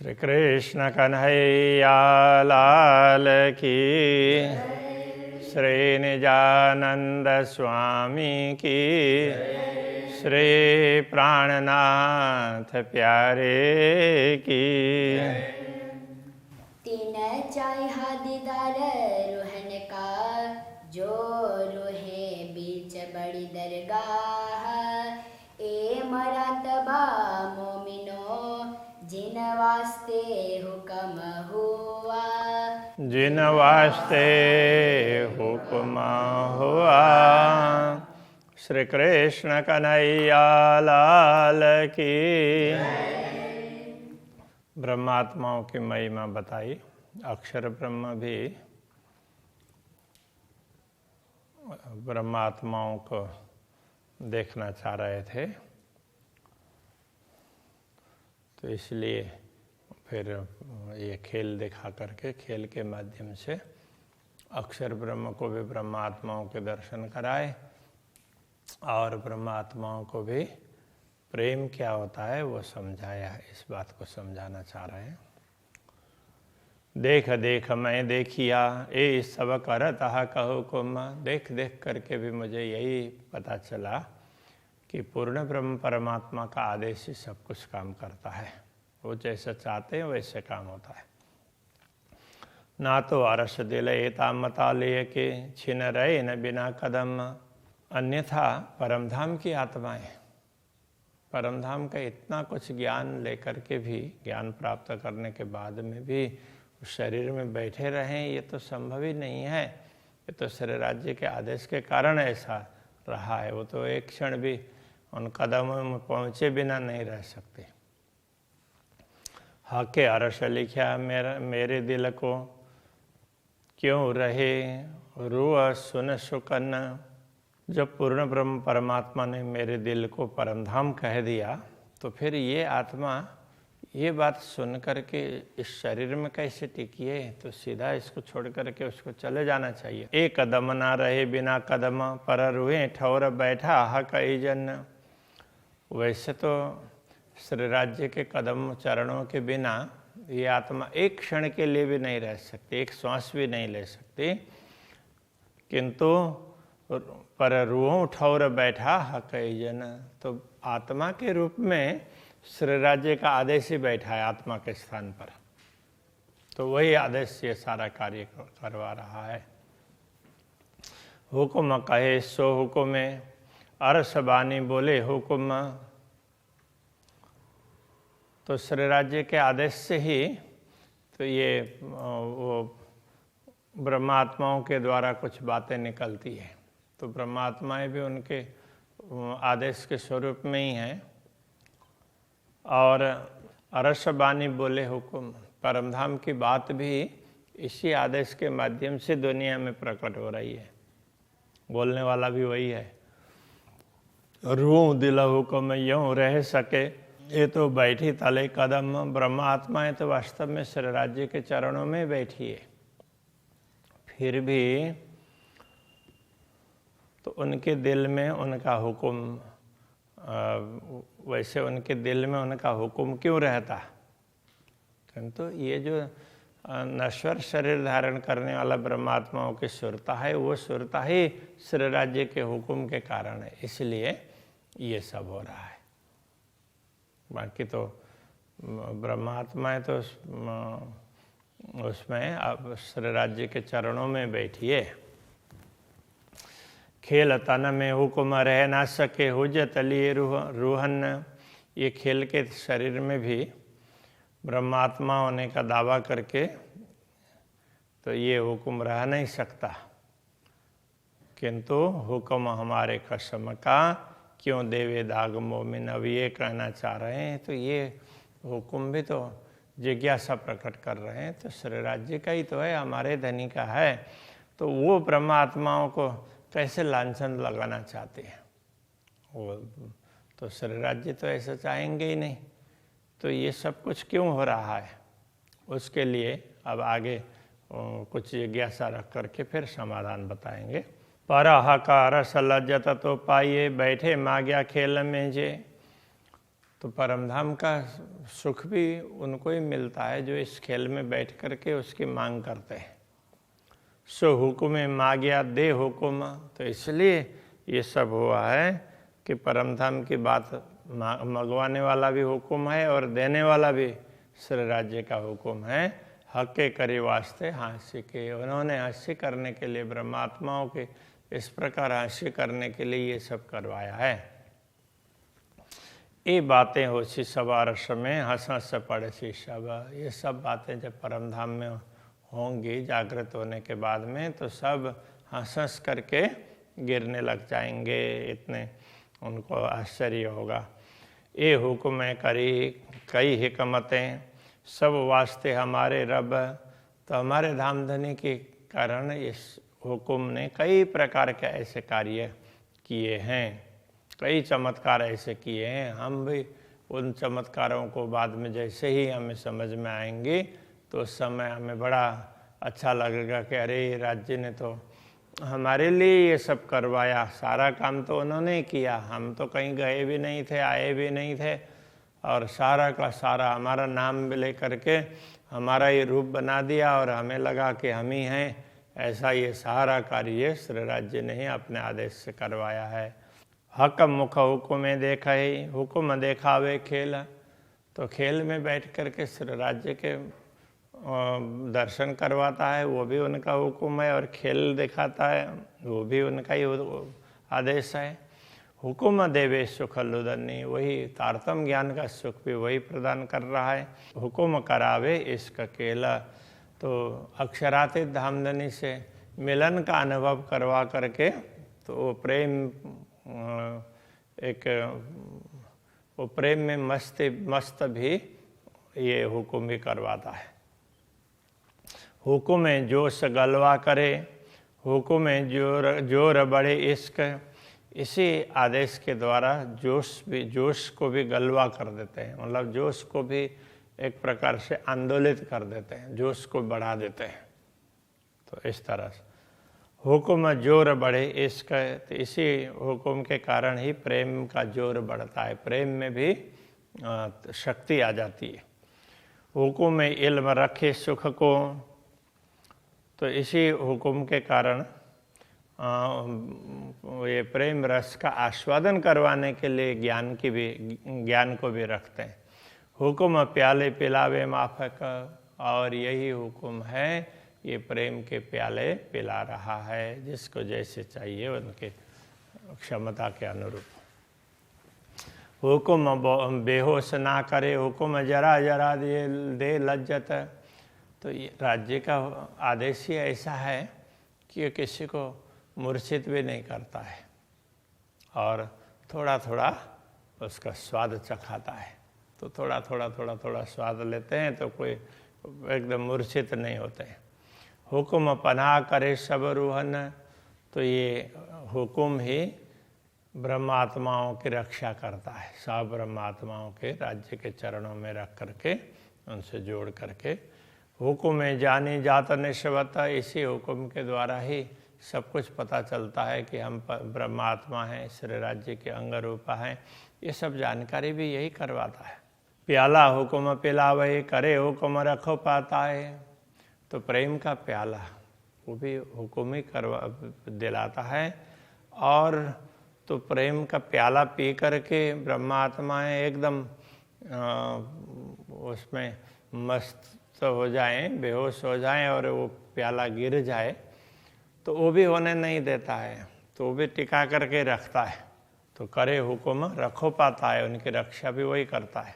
श्री कृष्ण कन्हैया लाल की, श्री निजानंद स्वामी की, श्री प्राणनाथ प्यारे की। तीन चाहा दीदार रोहन का, जो रोहे बीच बड़ी दरगाह। ए मरातबा मोमिनो, जिन वास्ते हुक्म हुआ, जिन वास्ते हुक्म हुआ। श्री कृष्ण कन्हैया लाल की। ब्रह्मात्माओं की महिमा बताई। अक्षर ब्रह्म भी ब्रह्मात्माओं को देखना चाह रहे थे, तो इसलिए फिर ये खेल दिखा करके, खेल के माध्यम से अक्षर ब्रह्म को भी ब्रह्मात्माओं के दर्शन कराए और ब्रह्मात्माओं को भी प्रेम क्या होता है वो समझाया। इस बात को समझाना चाह रहे हैं। देख देख मैं देखिया, ए सब करत कहो कुम। देख देख करके भी मुझे यही पता चला कि पूर्ण ब्रह्म परमात्मा का आदेश ही सब कुछ काम करता है। वो जैसा चाहते हैं वैसे काम होता है। ना तो अरस दिल एता मता ले के, छिन रहे न बिना कदम। अन्यथा परमधाम की आत्माएं परमधाम का इतना कुछ ज्ञान लेकर के भी, ज्ञान प्राप्त करने के बाद में भी उस शरीर में बैठे रहें, ये तो संभव ही नहीं है। ये तो शरीर राज्य के आदेश के कारण ऐसा रहा है। वो तो एक क्षण भी उन कदमों में पहुँचे बिना नहीं रह सकते। हके अरश लिखा मेरे दिल को, क्यों रहे रूह सुन सुकन। जब पूर्ण ब्रह्म परमात्मा ने मेरे दिल को परमधाम कह दिया, तो फिर ये आत्मा ये बात सुन करके इस शरीर में कैसे टिकी है? तो सीधा इसको छोड़ करके उसको चले जाना चाहिए। एक कदम ना रहे बिना कदम, पर रुए ठौर बैठा हक जन। वैसे तो श्री राज्य के कदम चरणों के बिना ये आत्मा एक क्षण के लिए भी नहीं रह सकती, एक श्वास भी नहीं ले सकती, किंतु पर रूहों ठौर बैठा हक जन। तो आत्मा के रूप में श्री राज्य का आदेश ही बैठा है आत्मा के स्थान पर, तो वही आदेश ये सारा कार्य करवा रहा है। हुक्म कहे सो हुक्म, अरस बानी बोले हुक्म। तो श्री राज्य के आदेश से ही तो ये वो ब्रह्मात्माओं के द्वारा कुछ बातें निकलती है। तो ब्रह्मात्माएं भी उनके आदेश के स्वरूप में ही हैं। और अरस बानी बोले हुक्म, परमधाम की बात भी इसी आदेश के माध्यम से दुनिया में प्रकट हो रही है। बोलने वाला भी वही है। रूह दिल हुक्म यूं रह सके, ये तो बैठी तले कदम। ब्रह्मात्माएं तो वास्तव में श्री राज्य के चरणों में बैठी है, फिर भी तो उनके दिल में उनका हुक्म, वैसे उनके दिल में उनका हुक्म क्यों रहता? किंतु ये जो नश्वर शरीर धारण करने वाला ब्रह्मात्माओं की सुरता है, वो सुरता ही श्री राज्य के हुक्म के कारण है, इसलिए ये सब हो रहा है। बाकी तो ब्रह्मात्माएं तो उसमें अब श्री राज्य के चरणों में बैठिए। खेल तन में हुक्म रह ना सके, हुज्जत लिए रूहन। ये खेल के शरीर में भी ब्रह्मात्मा होने का दावा करके तो ये हुक्म रह नहीं सकता, किंतु हुक्म हमारे कसम का, क्यों देवे दाग मोमिन। अब ये कहना चाह रहे हैं, तो ये हुक्म भी तो जिज्ञासा प्रकट कर रहे हैं। तो श्री राज्य का ही तो है, हमारे धनी का है, तो वो ब्रह्मात्माओं को कैसे लांछन लगाना चाहते हैं? वो तो श्री राज्य तो ऐसा चाहेंगे ही नहीं। तो ये सब कुछ क्यों हो रहा है, उसके लिए अब आगे कुछ जिज्ञासा रख करके फिर समाधान बताएंगे। पर हकार सलज्जत तो पाइए, बैठे माग्या खेल में जे। तो परमधाम का सुख भी उनको ही मिलता है जो इस खेल में बैठ करके उसकी मांग करते हैं। सो हुक्म मांग्या दे हुक्म, तो इसलिए ये सब हुआ है कि परमधाम की बात मंगवाने वाला भी हुक्म है और देने वाला भी श्री राज्य का हुक्म है। हक के करे वास्ते हास्य के, उन्होंने हास्य करने के लिए, ब्रह्मात्माओं के इस प्रकार हास्य करने के लिए ये सब करवाया है। ये बातें होशी सवार समय हंस हंस पड़े सी सब, ये सब बातें जब परमधाम में होंगी जागृत होने के बाद में तो सब हंस हंस करके गिरने लग जाएंगे, इतने उनको आश्चर्य होगा। ये हुक्म करी कई हिकमतें सब वास्ते हमारे रब, तो हमारे धामधनी के कारण इस हुक्म ने कई प्रकार के ऐसे कार्य किए हैं, कई चमत्कार ऐसे किए हैं। हम भी उन चमत्कारों को बाद में जैसे ही हमें समझ में आएंगे तो उस समय हमें बड़ा अच्छा लगेगा कि अरे राज्य ने तो हमारे लिए ये सब करवाया, सारा काम तो उन्होंने किया, हम तो कहीं गए भी नहीं थे, आए भी नहीं थे, और सारा का सारा हमारा नाम भी ले करके हमारा ये रूप बना दिया और हमें लगा कि हम ही हैं। ऐसा ये सारा कार्य श्री राज्य ने ही अपने आदेश से करवाया है। हक मुख हुक्म देखा ही, हुक्म देखावे खेल, तो खेल में बैठ करके श्री राज्य के दर्शन करवाता है, वो भी उनका हुक्म है, और खेल दिखाता है वो भी उनका ही आदेश है। हुक्म देवे सुख लुदन्नी, वही तारतम ज्ञान का सुख भी वही प्रदान कर रहा है। हुक्म करावे इसका केला, तो अक्षरातीत धामधनी से मिलन का अनुभव करवा करके तो वो प्रेम में मस्त भी ये हुक्म भी करवाता है। हुक्म जोश गलवा करे, हुक्म जोर बड़े इश्क, इसी आदेश के द्वारा जोश को भी गलवा कर देते हैं, मतलब जोश को भी एक प्रकार से आंदोलित कर देते हैं, जोश को बढ़ा देते हैं। तो इस तरह से हुक्म जोर बढ़े इश्क, तो इसी हुक्म के कारण ही प्रेम का जोर बढ़ता है, प्रेम में भी शक्ति आ जाती है। हुक्म इल्म रखे सुख को, तो इसी हुक्म के कारण ये प्रेम रस का आस्वादन करवाने के लिए ज्ञान को भी रखते हैं। हुक्म प्याले पिलावे माफक, और यही हुक्म है ये प्रेम के प्याले पिला रहा है जिसको जैसे चाहिए उनके क्षमता के अनुरूप। हुक्म बेहोश ना करे, हुक्म जरा जरा दे लज्जत, तो ये राज्य का आदेश ही ऐसा है कि ये किसी को मूर्छित भी नहीं करता है और थोड़ा थोड़ा उसका स्वाद चखाता है। तो थोड़ा थोड़ा स्वाद लेते हैं तो कोई एकदम मूर्छित नहीं होते हैं। हुक्म पनाह करे सब रूहन, तो ये हुक्म ही ब्रह्मात्माओं की रक्षा करता है, सब ब्रह्मात्माओं के राज्य के चरणों में रख करके उनसे जोड़ करके। हुक्म जानी जात निश्वत, इसी हुक्म के द्वारा ही सब कुछ पता चलता है कि हम ब्रह्मात्मा हैं, श्री राज्य के अंग रूपा हैं, ये सब जानकारी भी यही करवाता है। प्याला हुक्म पिलावे करे, हुक्म रखो पाता है, तो प्रेम का प्याला वो भी हुक्म ही दिलाता है। और तो प्रेम का प्याला पी करके ब्रह्मात्माएं एकदम उसमें मस्त हो जाएं, बेहोश हो जाएं और वो प्याला गिर जाए तो वो भी होने नहीं देता है, तो वो भी टिका करके रखता है। तो करे हुक्म रखो पाता है, उनकी रक्षा भी वही करता है।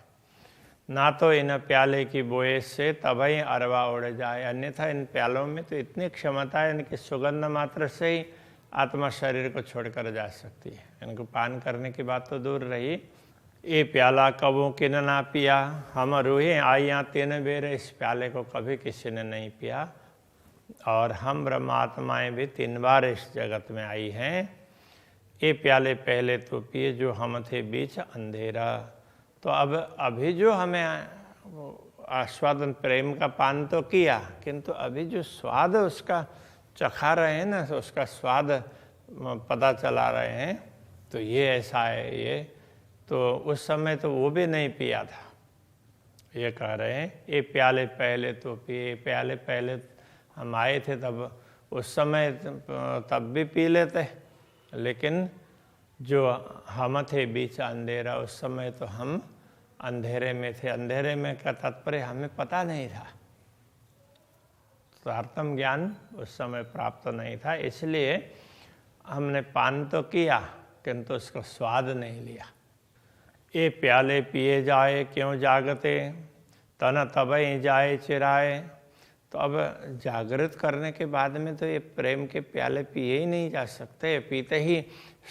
ना तो इन प्याले की बोए से तभी अरवा उड़ जाए, अन्यथा इन प्यालों में तो इतनी क्षमता है, इनकी सुगंध मात्र से ही आत्मा शरीर को छोड़कर जा सकती है। इनको पान करने की बात तो दूर रही। ये प्याला कबों किन ना पिया, हम रूहें आइयाँ 3 बेर, इस प्याले को कभी किसी ने नहीं पिया। और हम ब्रह्मात्माएं भी 3 बार इस जगत में आई हैं। ये प्याले पहले तो पिए जो हम थे बीच अंधेरा, तो अब अभी जो हमें आस्वादन प्रेम का पान तो किया, किंतु अभी जो स्वाद उसका चखा रहे हैं ना, उसका स्वाद पता चला रहे हैं, तो ये ऐसा है, ये तो उस समय तो वो भी नहीं पिया था। ये कह रहे हैं ये प्याले पहले तो पिए, प्याले पहले हम आए थे तब उस समय तब भी पी लेते, लेकिन जो हम थे बीच अंधेरा, उस समय तो हम अंधेरे में थे। अंधेरे में का तात्पर्य हमें पता नहीं था, स्वार्थम ज्ञान उस समय प्राप्त नहीं था, इसलिए हमने पान तो किया किंतु उसका स्वाद नहीं लिया। ये प्याले पिए जाए क्यों जागते, तन तबई जाए चिराए। तो अब जागृत करने के बाद में तो ये प्रेम के प्याले पिए ही नहीं जा सकते, पीते ही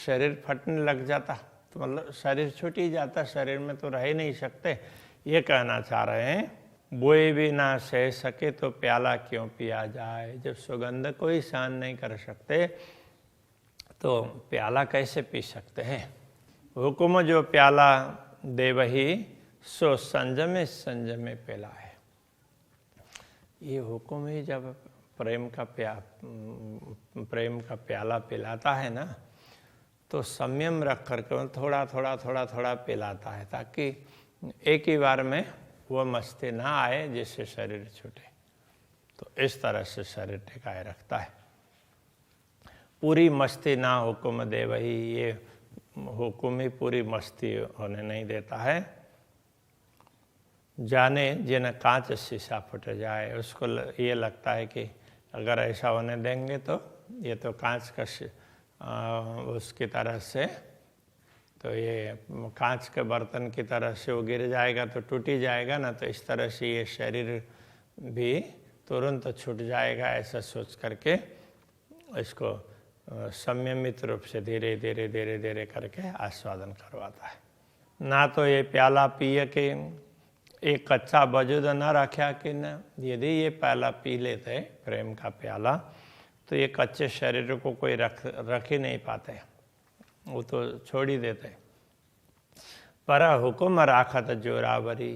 शरीर फटने लग जाता, तो मतलब शरीर छूट ही जाता, शरीर में तो रह ही नहीं सकते। ये कहना चाह रहे हैं बोए भी ना सह सके तो प्याला क्यों पिया जाए। जब सुगंध को ही सहन नहीं कर सकते तो प्याला कैसे पी सकते हैं। हुकुम जो प्याला दे वही सो संजमे संजमे पिला है। ये हुकुम ही जब प्रेम का प्याला पिलाता है ना, तो संयम रख करके थोड़ा थोड़ा थोड़ा थोड़ा पिलाता है, ताकि एक ही बार में वो मस्ती ना आए जिससे शरीर छूटे। तो इस तरह से शरीर टिकाए रखता है। पूरी मस्ती ना हुकुम दे वही, ये हुकुम ही पूरी मस्ती होने नहीं देता है। जाने जिन कांच शीशा फट जाए, उसको ये लगता है कि अगर ऐसा होने देंगे तो ये तो कांच का उसकी तरह से, तो ये कांच के बर्तन की तरह से वो गिर जाएगा तो टूट ही जाएगा ना, तो इस तरह से ये शरीर भी तुरंत छूट जाएगा, ऐसा सोच करके इसको संयमित रूप से धीरे धीरे धीरे धीरे करके आस्वादन करवाता है। ना तो ये प्याला पिए के एक कच्चा वजूद न रखा कि न, यदि ये प्याला पी लेते प्रेम का प्याला तो ये कच्चे शरीर को कोई रख ही नहीं पाते, वो तो छोड़ ही देते। पर हुकुम राखत जोरावरी,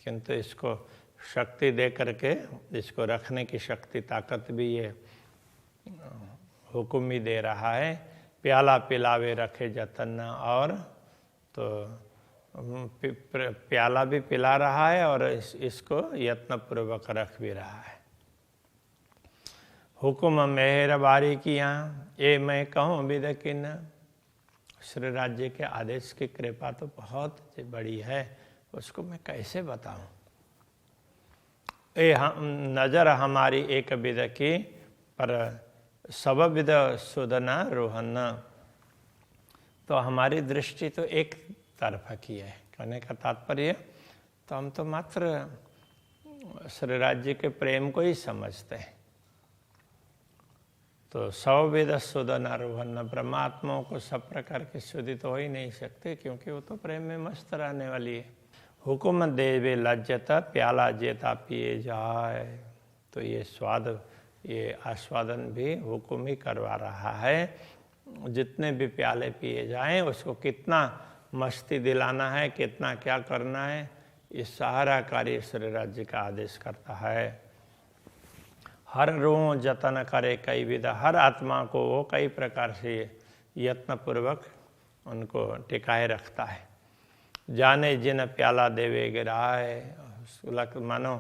किंतु इसको शक्ति दे करके इसको रखने की शक्ति ताकत भी ये हुकुम ही दे रहा है। प्याला पिलावे रखे जतन, और तो प्याला भी पिला रहा है और इसको यत्नपूर्वक रख भी रहा है। हुकुम मेहरबारी किया ये मैं कहूँ विद किन। श्री राज्य के आदेश की कृपा तो बहुत बड़ी है, उसको मैं कैसे बताऊं। नजर हमारी एक विद की, पर सब विद सुदना रोहन। तो हमारी दृष्टि तो एक तरफ की है, कहने का तात्पर्य तो हम तो मात्र श्री राज्य के प्रेम को ही समझते हैं। तो सौ वेद सुदन आरोहन, ब्रह्मात्माओं को सब प्रकार की शुद्धि तो हो ही नहीं सकते, क्योंकि वो तो प्रेम में मस्त रहने वाली है। हुकुम देवे लज्जता प्याला जेता पिए जाए। तो ये स्वाद, ये आस्वादन भी हुकुम ही करवा रहा है। जितने भी प्याले पिए जाएं उसको कितना मस्ती दिलाना है, कितना क्या करना है, ये सारा कार्य श्री राज्य का आदेश करता है। हर रों जतन करे कई विधा, हर आत्मा को वो कई प्रकार से यत्न पूर्वक उनको टिकाए रखता है। जाने जिन प्याला देवे गिराए, मानो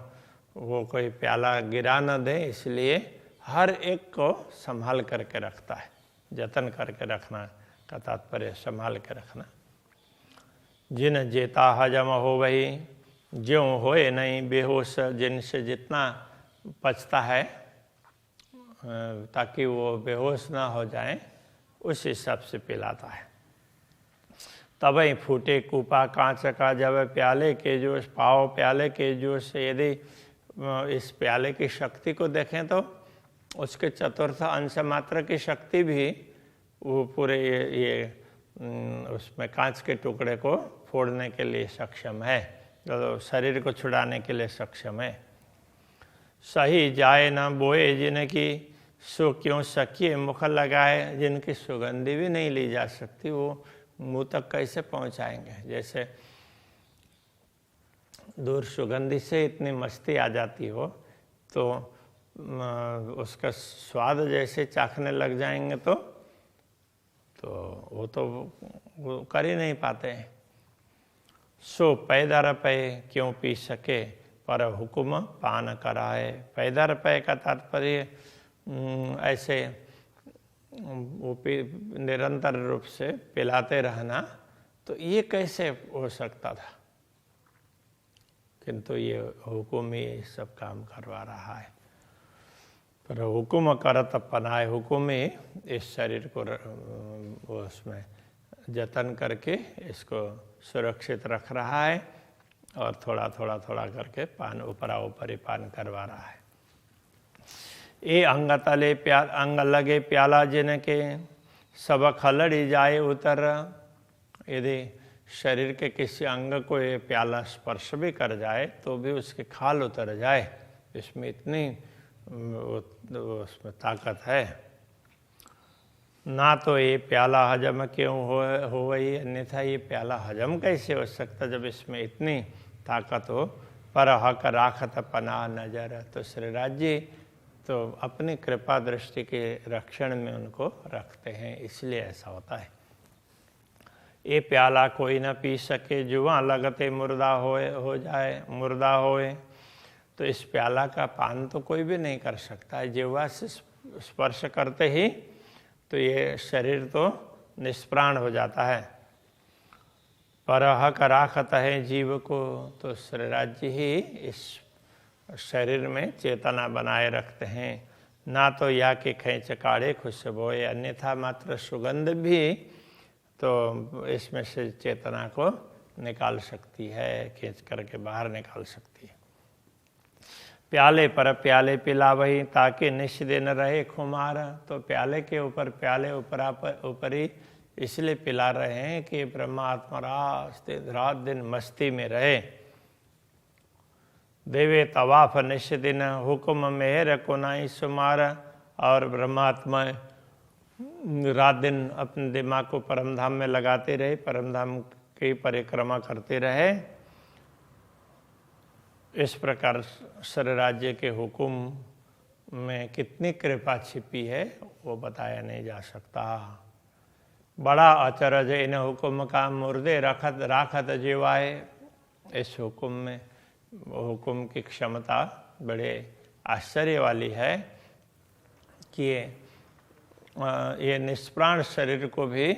वो कोई प्याला गिरा न दे, इसलिए हर एक को संभाल करके रखता है। जतन करके रखना का तात्पर्य संभाल के रखना। जिन जेता हजम हो वही, ज्यों होए नहीं बेहोश, जिनसे जितना पचता है ताकि वो बेहोश ना हो जाए, उस हिसाब से पिलाता है। तबई फूटे कूपा कांच का, जब प्याले के जोश पाओ प्याले के जोश। यदि इस प्याले की शक्ति को देखें तो उसके चतुर्थ अंश मात्र की शक्ति भी वो पूरे ये उसमें कांच के टुकड़े को फोड़ने के लिए सक्षम है, तो शरीर को छुड़ाने के लिए सक्षम है। सही जाए न बोए जिनकी, सो क्यों सकिए मुख लगाए। जिनकी सुगंधी भी नहीं ली जा सकती, वो मुंह तक कैसे पहुंचाएंगे। जैसे दूर सुगंधी से इतनी मस्ती आ जाती हो, तो उसका स्वाद जैसे चाखने लग जाएंगे तो वो कर ही नहीं पाते हैं। सो पैदर पे क्यों पी सके, पर हुक्म पान कराए। पैदर पे का तात्पर्य ऐसे वो निरंतर रूप से पिलाते रहना, तो ये कैसे हो सकता था, किंतु ये हुक्म ही सब काम करवा रहा है। पर हुक्म करत पनाए, हुक्म ही इस शरीर को उसमें जतन करके इसको सुरक्षित रख रहा है और थोड़ा थोड़ा थोड़ा करके पान ऊपरा ऊपरी पान करवा रहा है। ए अंग तले अंग लगे प्याला जिनके, सब खलड़ी जाए उतर। यदि शरीर के किसी अंग को ये प्याला स्पर्श भी कर जाए तो भी उसके खाल उतर जाए, इसमें इतनी उसमें ताकत है। ना तो ये प्याला हजम क्यों हो गई, अन्यथा ये प्याला हजम कैसे हो सकता जब इसमें इतनी ताकत हो। पर हक राखत पना नजर, तो श्रीराज जी तो अपनी कृपा दृष्टि के रक्षण में उनको रखते हैं, इसलिए ऐसा होता है। ये प्याला कोई न पी सके, जुआ लगते मुर्दा हो जाए, मुर्दा होए। तो इस प्याला का पान तो कोई भी नहीं कर सकता है, जिह्वा से स्पर्श करते ही तो ये शरीर तो निष्प्राण हो जाता है। पर हक राखत है जीव को, तो श्रीराज जी ही इस शरीर में चेतना बनाए रखते हैं। ना तो या के खींच काढ़े खुशबोए, अन्यथा मात्र सुगंध भी तो इसमें से चेतना को निकाल सकती है, खींच करके बाहर निकाल सकती है। प्याले पर प्याले पिला वही, ताकि निश दिन रहे खुमार। तो प्याले के ऊपर प्याले ऊपरी इसलिए पिला रहे हैं कि ब्रह्मात्मा रात दिन मस्ती में रहे। देवे तवाफ निश दिन हुक्म मेहर को नाई सुमार। और ब्रह्मात्मा रात दिन अपने दिमाग को परमधाम में लगाते रहे, परमधाम की परिक्रमा करते रहे। इस प्रकार श्रीराज्य के हुक्म में कितनी कृपा छिपी है वो बताया नहीं जा सकता। बड़ा अचरज इन हुक्म का, मुर्दे राखत जीवाए। इस हुक्म में हुक्म की क्षमता बड़े आश्चर्य वाली है कि ये निष्प्राण शरीर को भी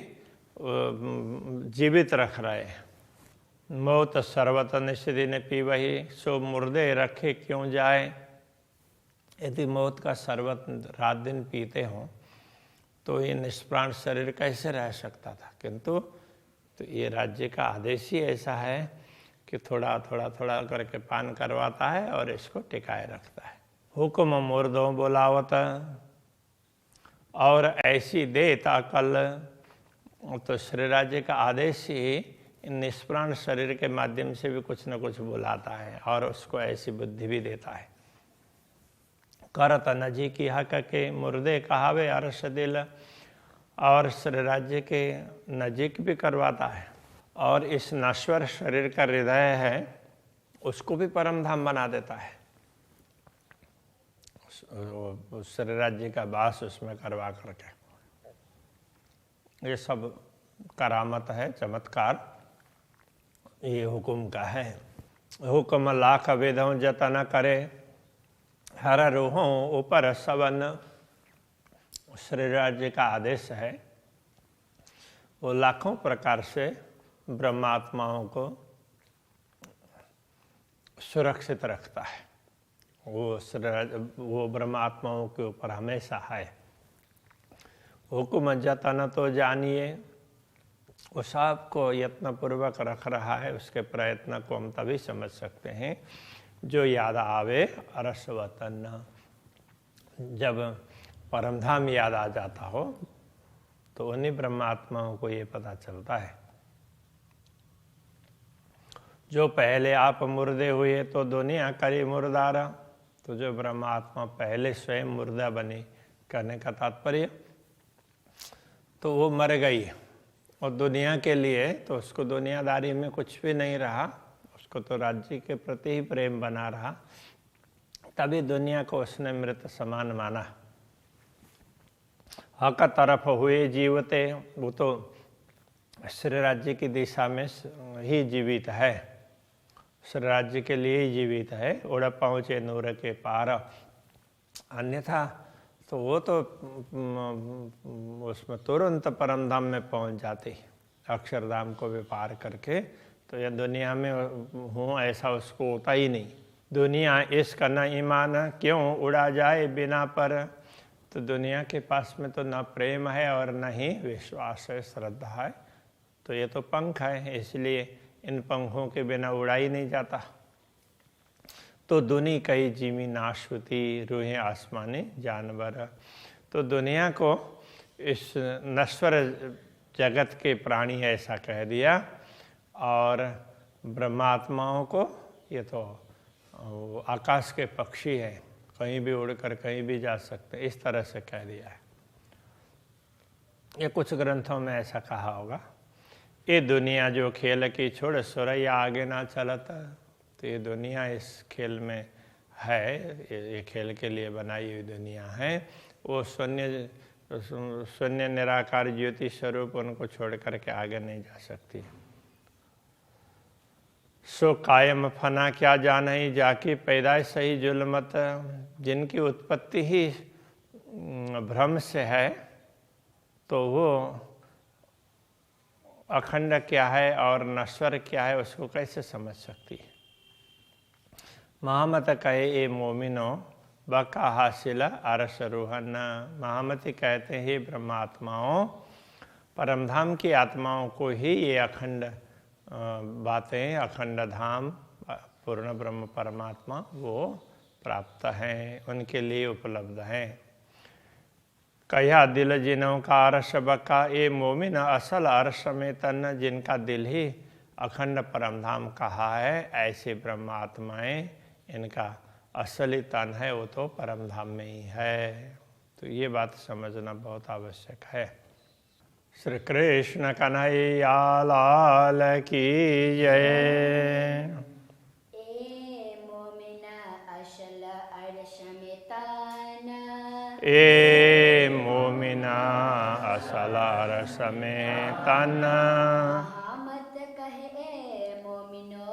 जीवित रख रहे हैं। मौत सर्वत निश्चिदिन पी वही, सो मुर्दे रखे क्यों जाए। यदि मौत का शरबत रात दिन पीते हों तो ये निष्प्राण शरीर कैसे रह सकता था, किंतु तो ये राज्य का आदेश ही ऐसा है कि थोड़ा थोड़ा थोड़ा करके पान करवाता है और इसको टिकाए रखता है। हुक्म मुर्दों बोलावत, और ऐसी देता कल। तो श्रीराज्य का आदेश ही निष्प्राण शरीर के माध्यम से भी कुछ न कुछ बुलाता है और उसको ऐसी बुद्धि भी देता है। करत नजी की हक के मुर्दे कहावे अरस दिल। और श्रीराज्य के नजीक भी करवाता है और इस नश्वर शरीर का हृदय है उसको भी परमधाम बना देता है। श्रीराज्य का वास उसमें करवा करके, ये सब करामत है, चमत्कार ये हुक्म का है। हुक्म लाख वेदों जतन करे, हर रूहों ऊपर सवन। श्रीराज्य का आदेश है, वो लाखों प्रकार से ब्रह्मात्माओं को सुरक्षित रखता है। वो ब्रह्मात्माओं के ऊपर हमेशा है। हुक्म जतन तो जानिए, वो सबको यत्नपूर्वक रख रहा है। उसके प्रयत्न को हम तभी समझ सकते हैं जो याद आवे अरस वतन। जब परमधाम याद आ जाता हो तो उन्हीं ब्रह्मात्माओं को ये पता चलता है। जो पहले आप मुर्दे हुए तो दुनिया करी मुर्दारा। तो जो ब्रह्मात्मा पहले स्वयं मुर्दा बनी, कहने का तात्पर्य तो वो मर गई और दुनिया के लिए तो उसको दुनियादारी में कुछ भी नहीं रहा, उसको तो राज्य के प्रति ही प्रेम बना रहा, तभी दुनिया को उसने मृत समान माना। हक तरफ हुए जीवते, वो तो श्री राज्य की दिशा में ही जीवित है, उस राज्य के लिए ही जीवित है। उड़ पहुँचे नूर के पार, अन्यथा तो वो तो उसमें तुरंत परम धाम में पहुँच जाते, अक्षरधाम को भी पार करके। तो यह दुनिया में हूँ ऐसा उसको होता ही नहीं। दुनिया इसका न ईमान क्यों उड़ा जाए बिना पर, तो दुनिया के पास में तो न प्रेम है और न ही विश्वास है, श्रद्धा है। तो ये तो पंख है, इसलिए इन पंखों के बिना उड़ा ही नहीं जाता। तो दुनी कई जीवी नाशवती रूहें आसमानी जानवर। तो दुनिया को इस नश्वर जगत के प्राणी ऐसा कह दिया, और ब्रह्मात्माओं को ये तो आकाश के पक्षी है, कहीं भी उड़कर कहीं भी जा सकते, इस तरह से कह दिया है। ये कुछ ग्रंथों में ऐसा कहा होगा। ये दुनिया जो खेल की छोड़ सुरैया आगे ना चलता। तो ये दुनिया इस खेल में है, ये खेल के लिए बनाई हुई दुनिया है। वो शून्य निराकार ज्योति स्वरूप उनको छोड़ करके आगे नहीं जा सकती। सो कायम फना क्या जान ही जाकी पैदाइश सही जुल्मत, जिनकी उत्पत्ति ही भ्रम से है, तो वो अखंड क्या है और नश्वर क्या है उसको कैसे समझ सकती है। महामत कहे ए मोमिनो बका हासिल अरस रूहन। महामती कहते हैं ब्रह्मात्माओं, परमधाम की आत्माओं को ही ये अखंड बातें, अखंड धाम, पूर्ण ब्रह्म परमात्मा वो प्राप्त हैं, उनके लिए उपलब्ध हैं। कया दिल जिनों का अरस बका ए मोमिन असल अरस में तन, जिनका दिल ही अखंड परमधाम कहा है, ऐसे ब्रह्मात्माएं, इनका असली तन है वो तो परमधाम में ही है। तो ये बात समझना बहुत आवश्यक है। श्री कृष्ण कन्हैया लाल की जय। ए मोमिना असल अरस में तन, ए मोमिना असल अरस में तन, महामत कहे मोमिनो,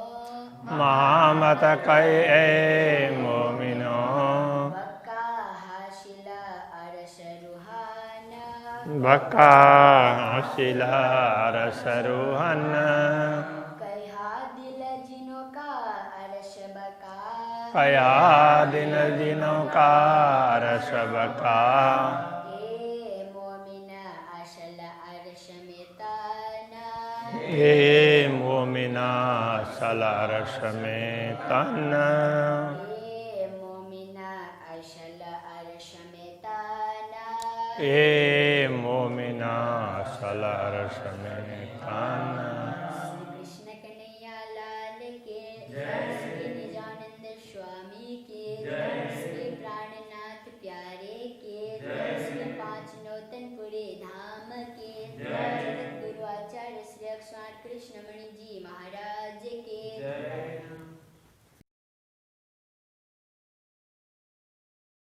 महामत कहे ए मोमिनो, बका हासिल अरस रूहाना, बका शिला रस रूहन। कहा दिल जिनों का अरस बका, कया दिन दिनों का रस बका, ए मोमिना असल अरस में तन, ए मोमिना सला रस में तन, ए मोमिना असल अरस में तन, ए मोमिना सला रस में तन। श्री कृष्ण कन्हैया लाल के, श्री निजानंद स्वामी के, श्री प्राणनाथ प्यारे के, श्री पांच नौतनपुरे धाम के, जगत गुरु आचार्य श्री अक्षर कृष्णमणि जी महाराज के।